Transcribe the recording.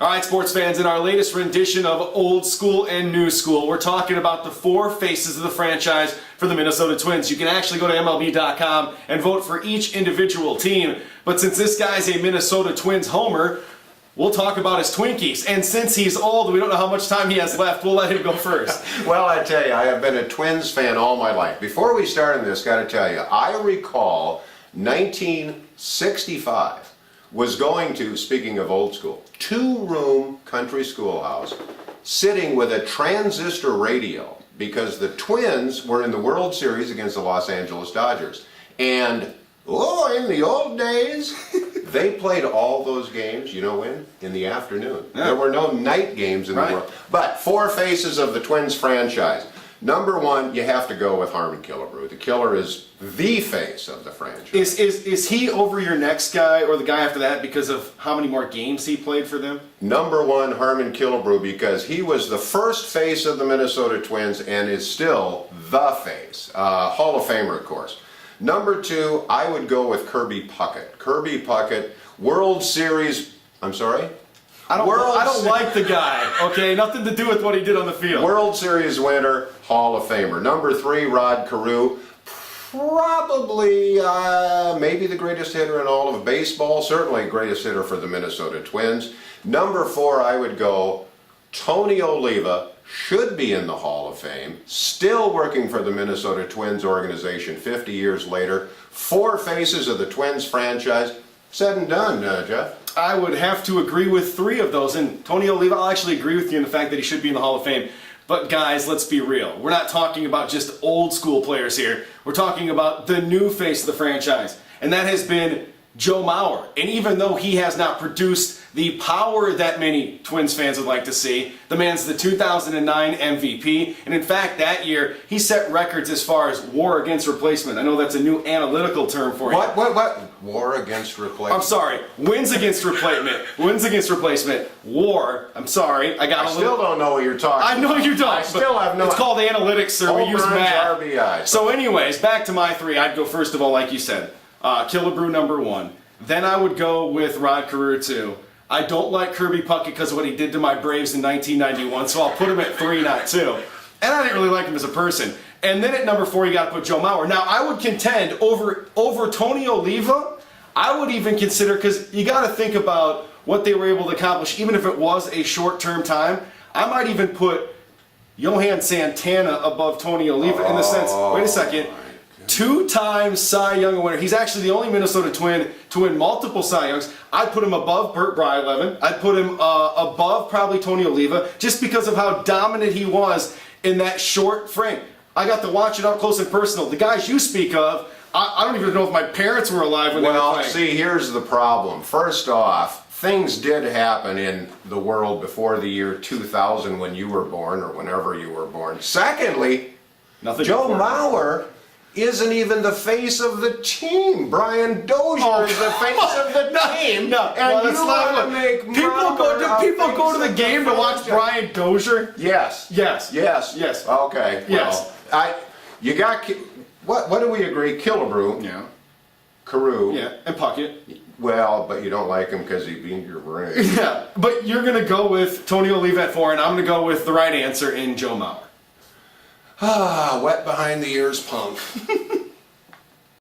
All right, sports fans, in our latest rendition of Old School and New School, we're talking about the four faces of the franchise for the Minnesota Twins. You can actually go to MLB.com and vote for each individual team. But since this guy's a Minnesota Twins homer, we'll talk about his Twinkies. And since he's old, we don't know how much time he has left, we'll let him go first. Well, I tell you, I have been a Twins fan all my life. Before we started this, got to tell you, I recall 1965 was going to, speaking of old school, two-room country schoolhouse, sitting with a transistor radio because the Twins were in the World Series against the Los Angeles Dodgers. And, in the old days, they played all those games, you know when? In the afternoon. Yeah. There were no night games in the world. But four faces of the Twins franchise. Number one, you have to go with Harmon Killebrew. The Killer is the face of the franchise. Is he over your next guy or the guy after that because of how many more games he played for them? Number one, Harmon Killebrew, because he was the first face of the Minnesota Twins and is still the face. Hall of Famer, of course. Number two, I would go with Kirby Puckett. Kirby Puckett, World Series, I'm sorry? I don't like the guy, okay? Nothing to do with what he did on the field. World Series winner, Hall of Famer. Number three, Rod Carew. Probably, maybe the greatest hitter in all of baseball. Certainly greatest hitter for the Minnesota Twins. Number four, I would go Tony Oliva. Should be in the Hall of Fame. Still working for the Minnesota Twins organization 50 years later. Four faces of the Twins franchise. Said and done, Jeff. I would have to agree with three of those. And Tony Oliva, I'll actually agree with you in the fact that he should be in the Hall of Fame. But guys, let's be real. We're not talking about just old school players here. We're talking about the new face of the franchise. And that has been Joe Mauer. And even though he has not produced the power that many Twins fans would like to see, the man's the 2009 MVP. And in fact, that year, he set records as far as WAR against replacement. I know that's a new analytical term for you. What? WAR against replacement? I'm sorry. Wins against replacement. Wins against replacement. WAR. I'm sorry. I still don't know what you're talking about. I know you don't. I still have no. It's called analytics, sir. We use math. RBI. So anyways, back to my three. I'd go first of all, like you said, Killebrew number one. Then I would go with Rod Carew 2. I don't like Kirby Puckett because of what he did to my Braves in 1991, so I'll put him at 3, not 2. And I didn't really like him as a person. And then at number 4, you got to put Joe Mauer. Now, I would contend over Tony Oliva, I would even consider, because you got to think about what they were able to accomplish, even if it was a short-term time. I might even put Johan Santana above Tony Oliva in the sense, wait a second, 2-time Cy Young winner. He's actually the only Minnesota Twin to win multiple Cy Youngs. I'd put him above Burt Bryleven. I'd put him above probably Tony Oliva just because of how dominant he was in that short frame. I got to watch it up close and personal. The guys you speak of, I don't even know if my parents were alive when they were playing. Well, see, here's the problem. First off, things did happen in the world before the year 2000 when you were born or whenever you were born. Secondly, Joe Mauer isn't even the face of the team. Brian Dozier is the face of the team. No, and you want to make people go to the game to watch Brian Dozier? Yes. Okay. Yes. Well, you got what do we agree? Killebrew. Yeah. Carew. Yeah. And Puckett. Well, but you don't like him because he beat your brain. Yeah. But you're gonna go with Tony Oliva at 4, and I'm gonna go with the right answer in Joe Mauer. Wet behind the ears, punk.